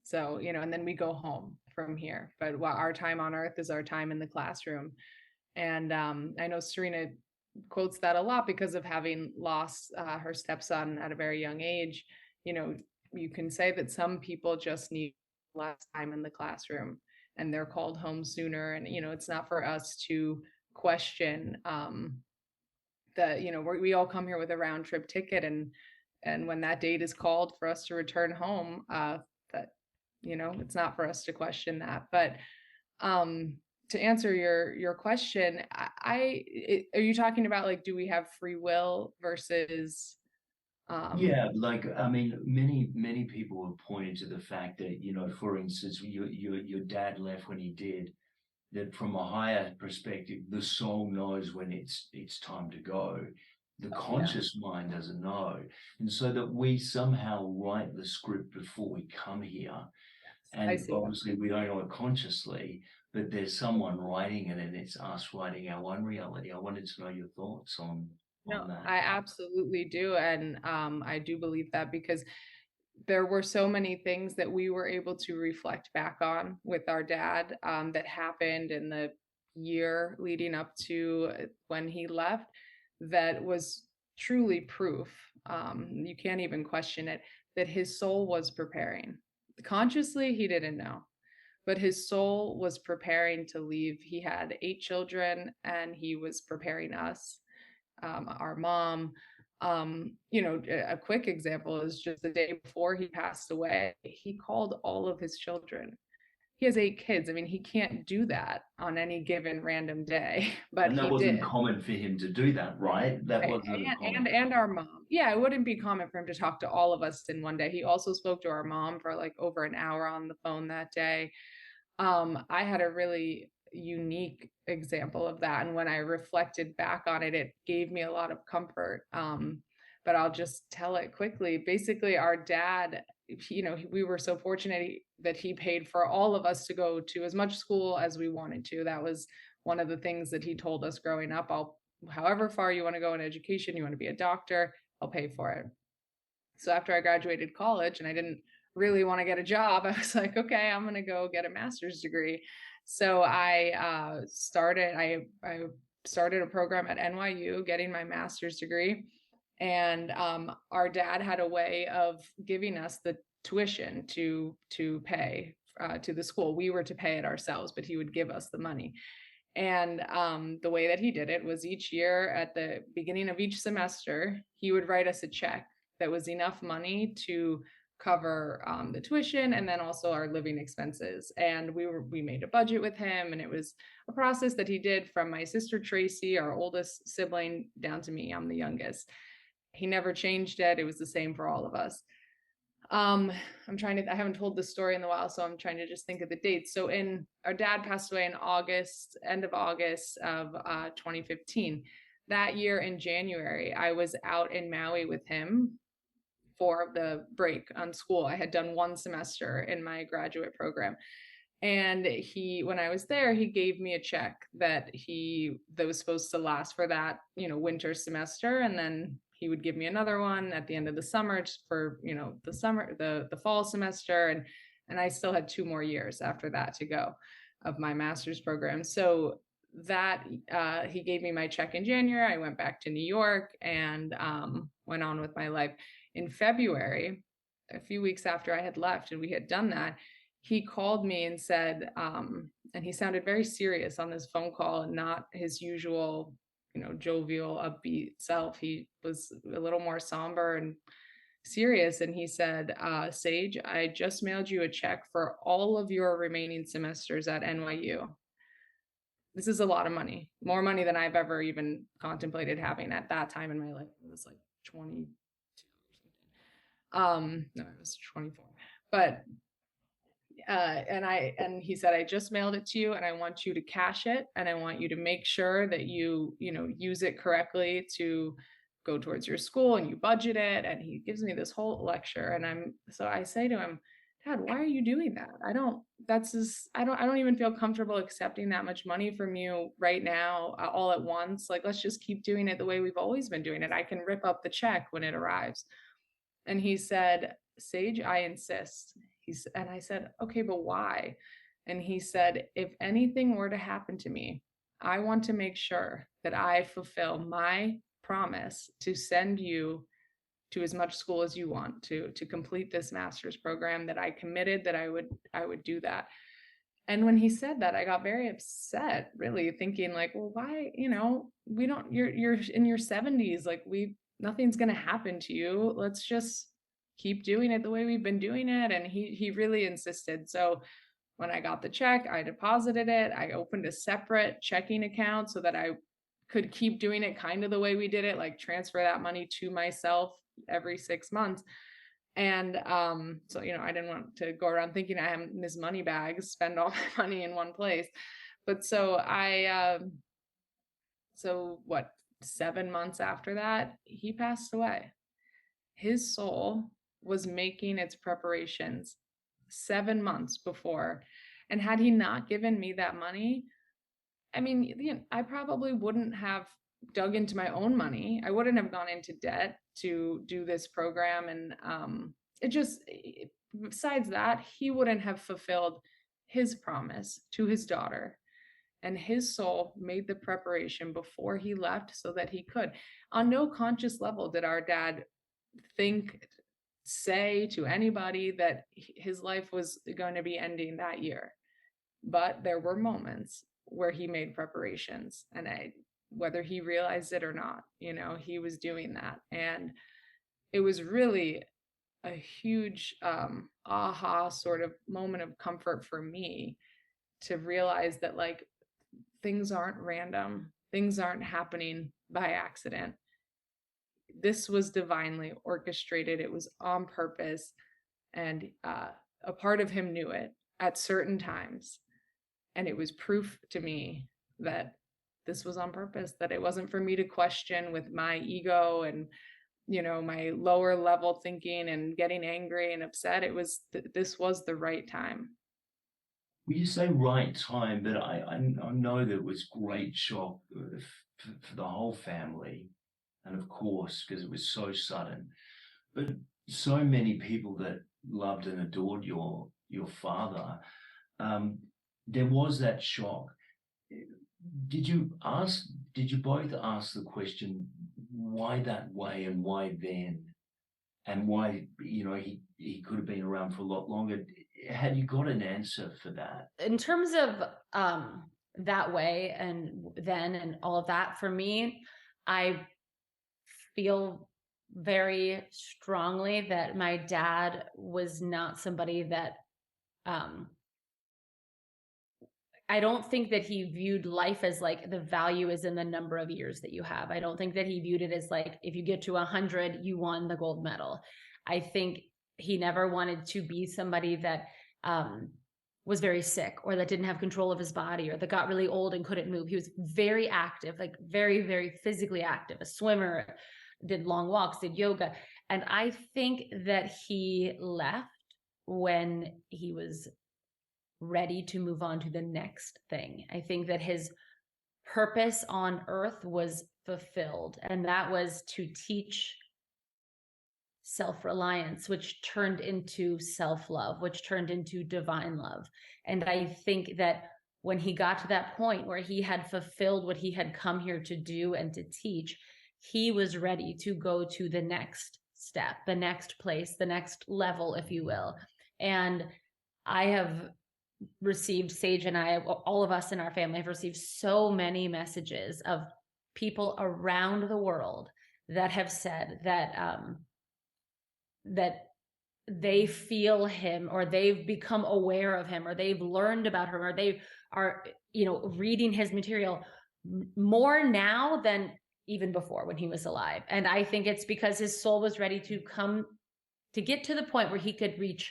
So, and then we go home from here. But our time on earth is our time in the classroom. And I know Serena quotes that a lot because of having lost her stepson at a very young age. You can say that some people just need less time in the classroom and they're called home sooner. And, it's not for us to question that, we all come here with a round trip ticket. And when that date is called for us to return home, that, it's not for us to question that. But to answer your question, are you talking about, like, do we have free will versus? Yeah, like, I mean, many people have pointed to the fact that, for instance, your dad left when he did, that from a higher perspective, the soul knows when it's time to go. The Yeah. conscious mind doesn't know. And so that we somehow write the script before we come here. I And see. obviously we don't know it consciously, but there's someone writing it, and it's us writing our own reality. I wanted to know your thoughts on No, that. I absolutely do. And I do believe that because there were so many things that we were able to reflect back on with our dad that happened in the year leading up to when he left that was truly proof. You can't even question it, that his soul was preparing. Consciously, he didn't know, but his soul was preparing to leave. He had 8 children and he was preparing us, our mom. A quick example is just the day before he passed away, he called all of his children. He has 8 kids. I mean, he can't do that on any given random day, but And that he wasn't did. common for him to do that, right? That Right. wasn't a common. And our mom. Yeah, it wouldn't be common for him to talk to all of us in one day. He also spoke to our mom for like over an hour on the phone that day. I had a really unique example of that. And when I reflected back on it, it gave me a lot of comfort. But I'll just tell it quickly. Basically, our dad, we were so fortunate that he paid for all of us to go to as much school as we wanted to. That was one of the things that he told us growing up. However far you want to go in education, you want to be a doctor, I'll pay for it. So after I graduated college and I didn't really want to get a job, I was like, okay, I'm going to go get a master's degree. So I started a program at NYU, getting my master's degree. And our dad had a way of giving us the tuition to pay to the school. We were to pay it ourselves, but he would give us the money. And the way that he did it was each year at the beginning of each semester, he would write us a check that was enough money to cover the tuition and then also our living expenses. And we made a budget with him, and it was a process that he did from my sister Tracy, our oldest sibling, down to me. I'm the youngest. He never changed it. It was the same for all of us. I'm I haven't told this story in a while, so I'm trying to just think of the dates. So our dad passed away in August, end of August of 2015. That year in January, I was out in Maui with him for the break on school. I had done one semester in my graduate program. And when I was there, he gave me a check that was supposed to last for that, winter semester. And then he would give me another one at the end of the summer for, the fall semester. And I still had 2 more years after that to go of my master's program. So that he gave me my check in January. I went back to New York and went on with my life. In February, a few weeks after I had left and we had done that, he called me and said, and he sounded very serious on this phone call, and not his usual, jovial, upbeat self. He was a little more somber and serious. And he said, Sage, I just mailed you a check for all of your remaining semesters at NYU. This is a lot of money, more money than I've ever even contemplated having at that time in my life. It was like 22 or something. No, it was 24. But and he said, I just mailed it to you and I want you to cash it. And I want you to make sure that you use it correctly to go towards your school and you budget it. And he gives me this whole lecture. And I say to him, Dad, why are you doing that? I don't even feel comfortable accepting that much money from you right now, all at once. Like, let's just keep doing it the way we've always been doing it. I can rip up the check when it arrives. And he said, Sage, I insist. And I said, okay, but why? And he said, if anything were to happen to me, I want to make sure that I fulfill my promise to send you to as much school as you want to complete this master's program, that I committed that I would do that. And when he said that, I got very upset, really thinking like, well, why, you're in your 70s, like nothing's going to happen to you. Let's just keep doing it the way we've been doing it. And he really insisted. So when I got the check, I deposited it. I opened a separate checking account so that I could keep doing it kind of the way we did it, like transfer that money to myself every 6 months. And so, I didn't want to go around thinking I have this money bag, spend all my money in one place. But so 7 months after that, he passed away. His soul was making its preparations 7 months before. And had he not given me that money, I mean, I probably wouldn't have dug into my own money. I wouldn't have gone into debt to do this program. And besides that, he wouldn't have fulfilled his promise to his daughter. And his soul made the preparation before he left so that he could. On no conscious level did our dad say to anybody that his life was going to be ending that year. But there were moments where he made preparations, and whether he realized it or not, he was doing that. And it was really a huge aha sort of moment of comfort for me to realize that, like, things aren't random, things aren't happening by accident. This was divinely orchestrated. It was on purpose, and a part of him knew it at certain times. And it was proof to me that this was on purpose, that it wasn't for me to question with my ego and, my lower level thinking and getting angry and upset. It was, this was the right time. Well, you say right time, but I know that it was great shock for the whole family. And of course, because it was so sudden, but so many people that loved and adored your father, there was that shock. Did you both ask the question, why that way and why then? And why, he could have been around for a lot longer? Had you got an answer for that? In terms of that way and then and all of that, for me, I feel very strongly that my dad was not somebody that I don't think that he viewed life as like the value is in the number of years that you have. I don't think that he viewed it as like, if you get to 100, you won the gold medal. I think he never wanted to be somebody that was very sick, or that didn't have control of his body, or that got really old and couldn't move. He was very active, like very, very physically active, a swimmer, did long walks, did yoga. And I think that he left when he was ready to move on to the next thing. I think that his purpose on earth was fulfilled, and that was to teach self-reliance, which turned into self-love, which turned into divine love. And I think that when he got to that point where he had fulfilled what he had come here to do and to teach, he was ready to go to the next step, the next place, the next level, if you will. And I have received, Sage and I, all of us in our family have received so many messages of people around the world that have said that that they feel him, or they've become aware of him, or they've learned about him, or they are, reading his material more now than even before when he was alive. And I think it's because his soul was ready to come to get to the point where he could reach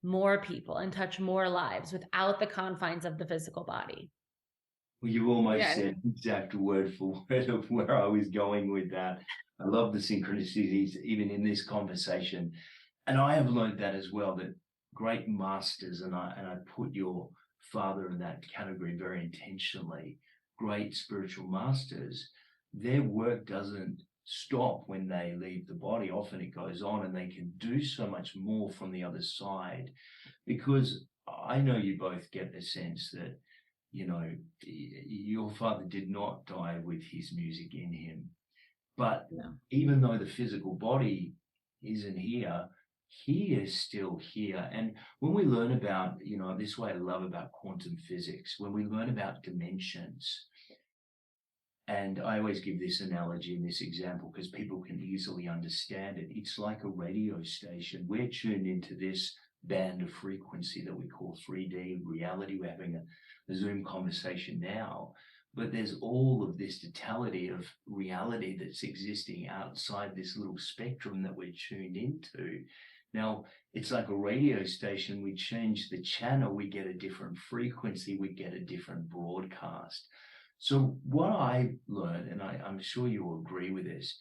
more people and touch more lives without the confines of the physical body. Well, you almost said exact word for word of where I was going with that. I love the synchronicities, even in this conversation. And I have learned that as well, that great masters, and I put your father in that category very intentionally, great spiritual masters, their work doesn't stop when they leave the body. Often it goes on, and they can do so much more from the other side, because I know you both get the sense that, your father did not die with his music in him. But even though the physical body isn't here, he is still here. And when we learn about, this way I love about quantum physics, when we learn about dimensions, and I always give this analogy and this example because people can easily understand it. It's like a radio station. We're tuned into this band of frequency that we call 3D reality. We're having a Zoom conversation now, but there's all of this totality of reality that's existing outside this little spectrum that we're tuned into. Now, it's like a radio station. We change the channel, we get a different frequency, we get a different broadcast. So what I learned, and I'm sure you will agree with this,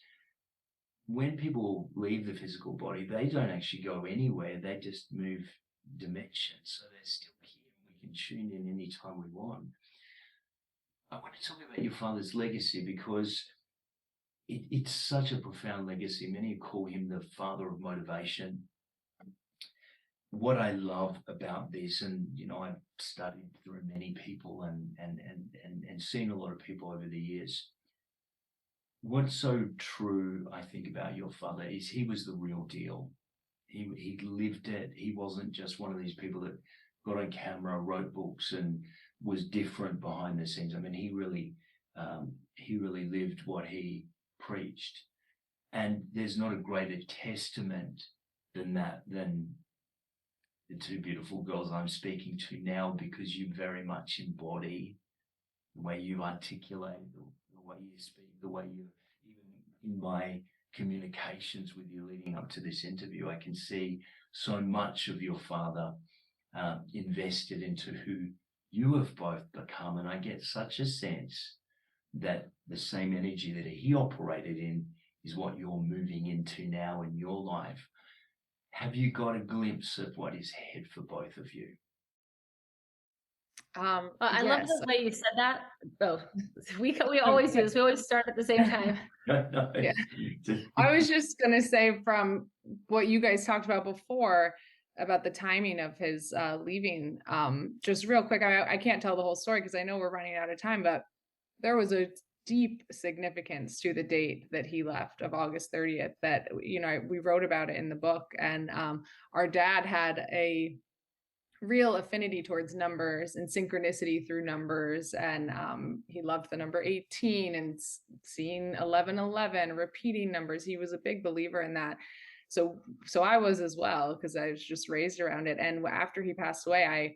when people leave the physical body, they don't actually go anywhere. They just move dimensions. So they're still here. We can tune in anytime we want. I want to talk about your father's legacy because it's such a profound legacy. Many call him the father of motivation. What I love about this, and I've studied through many people and seen a lot of people over the years. What's so true, I think, about your father is he was the real deal. He lived it. He wasn't just one of these people that got on camera, wrote books, and was different behind the scenes. I mean, he really lived what he preached. And there's not a greater testament than the two beautiful girls I'm speaking to now, because you very much embody the way you articulate, the way you speak, the way you, even in my communications with you leading up to this interview, I can see so much of your father invested into who you have both become. And I get such a sense that the same energy that he operated in is what you're moving into now in your life. Have you got a glimpse of what is ahead for both of you? I love the way you said that. Oh, we always do this. We always start at the same time. No. Yeah. I was just going to say, from what you guys talked about before, about the timing of his leaving, just real quick, I can't tell the whole story because I know we're running out of time, but there was a deep significance to the date that he left, of August 30th, that, we wrote about it in the book. And our dad had a real affinity towards numbers and synchronicity through numbers. And he loved the number 18 and seeing 1111, repeating numbers. He was a big believer in that. So I was as well, because I was just raised around it. And after he passed away, I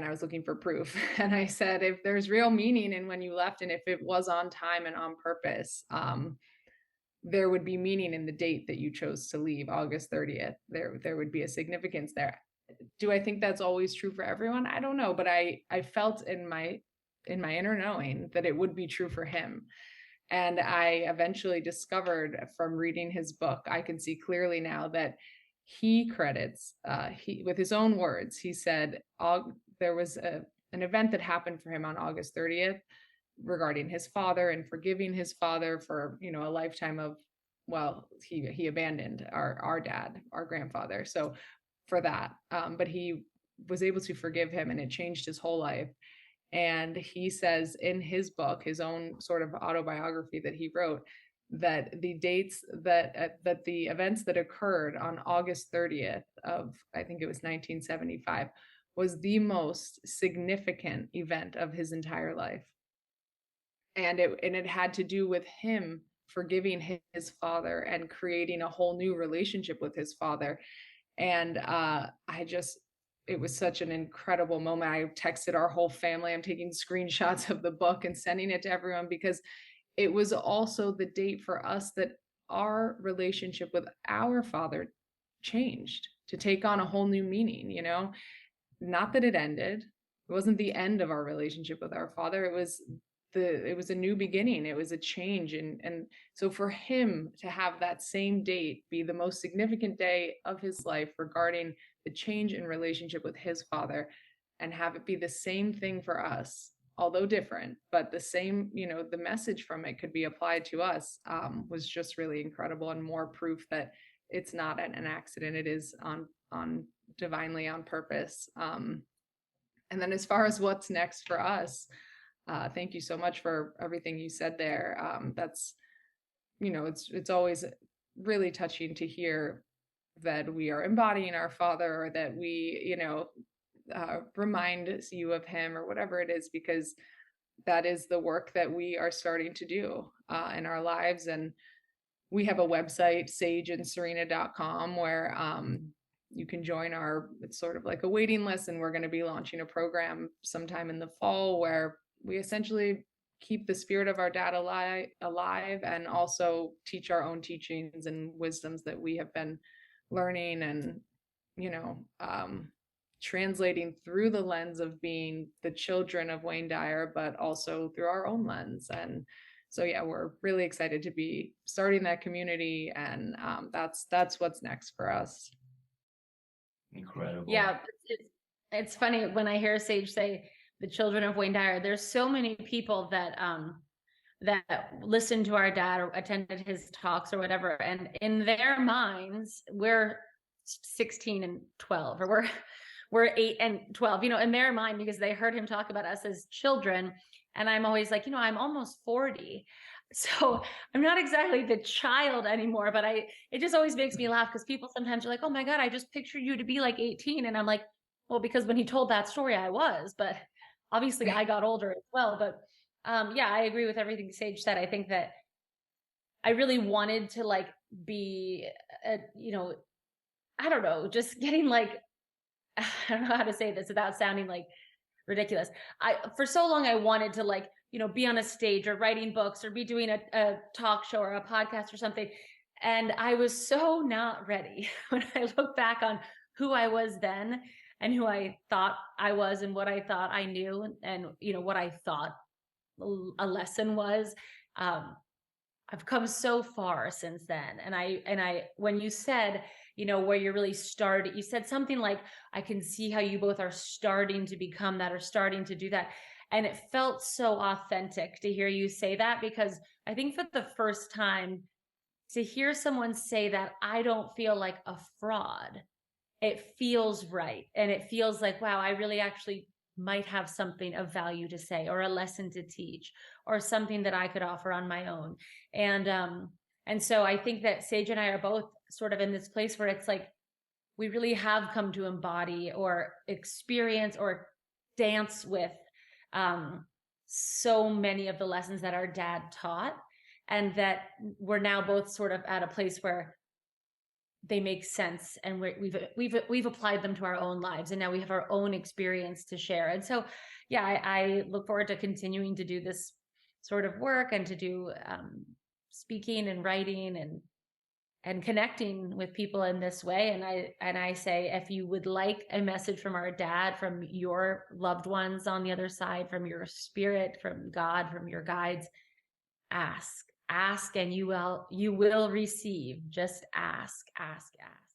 was looking for proof. And I said, if there's real meaning in when you left, and if it was on time and on purpose, there would be meaning in the date that you chose to leave, August 30th. There would be a significance there. Do I think that's always true for everyone? I don't know, but I felt in my inner knowing that it would be true for him. And I eventually discovered from reading his book, I can see clearly now that he credits, with his own words, he said there was an event that happened for him on August 30th regarding his father and forgiving his father for, you know, a lifetime of, well, he abandoned our dad, our grandfather. So for that, but he was able to forgive him, and it changed his whole life. And he says in his book, his own sort of autobiography that he wrote, that the dates that the events that occurred on August 30th of, I think it was 1975, was the most significant event of his entire life. And it had to do with him forgiving his father and creating a whole new relationship with his father. And it was such an incredible moment. I texted our whole family. I'm taking screenshots of the book and sending it to everyone, because it was also the date for us that our relationship with our father changed to take on a whole new meaning, you know? Not that it ended. It wasn't the end of our relationship with our father. It was a new beginning. It was a change. And so for him to have that same date be the most significant day of his life regarding the change in relationship with his father, and have it be the same thing for us, although different, but the same, you know, the message from it could be applied to us, was just really incredible, and more proof that it's not an accident. It is on divinely on purpose. And then as far as what's next for us, thank you so much for everything you said there. That's, you know, it's always really touching to hear that we are embodying our father, or that we, you know, remind you of him, or whatever it is, because that is the work that we are starting to do in our lives. And we have a website, sageandserena.com, where you can join it's sort of like a waiting list, and we're going to be launching a program sometime in the fall where we essentially keep the spirit of our dad alive, and also teach our own teachings and wisdoms that we have been learning, and, you know, translating through the lens of being the children of Wayne Dyer, but also through our own lens. And so, yeah, we're really excited to be starting that community, and that's what's next for us. Incredible. Yeah, it's funny when I hear Sage say the children of Wayne Dyer. There's so many people that listened to our dad or attended his talks or whatever, and in their minds, we're 16 and 12, or we're 8 and 12, you know, in their mind, because they heard him talk about us as children. And I'm always like, you know, I'm almost 40. So I'm not exactly the child anymore, but it just always makes me laugh, because people sometimes are like, oh my God, I just pictured you to be like 18. And I'm like, well, because when he told that story, I was, but obviously I got older as well. But yeah, I agree with everything Sage said. I think that I really wanted to like be, you know, I don't know, just getting like, I don't know how to say this without sounding like ridiculous. For so long, I wanted to like, you know, be on a stage or writing books or be doing a talk show or a podcast or something. And I was so not ready when I look back on who I was then, and who I thought I was, and what I thought I knew, and you know, what I thought a lesson was. I've come so far since then. And I, when you said, you know, where you're really started, you said something like, I can see how you both are starting to become that, or starting to do that. And it felt so authentic to hear you say that, because I think for the first time to hear someone say that, I don't feel like a fraud. It feels right. And it feels like, wow, I really actually might have something of value to say, or a lesson to teach, or something that I could offer on my own. And so I think that Sage and I are both sort of in this place where it's like, we really have come to embody or experience or dance with so many of the lessons that our dad taught, and that we're now both sort of at a place where they make sense, and we've applied them to our own lives, and now we have our own experience to share. And so, yeah, I look forward to continuing to do this sort of work, and to do speaking and writing and connecting with people in this way. And I say, if you would like a message from our dad, from your loved ones on the other side, from your spirit, from God, from your guides, ask, and you will receive. Just ask, ask, ask.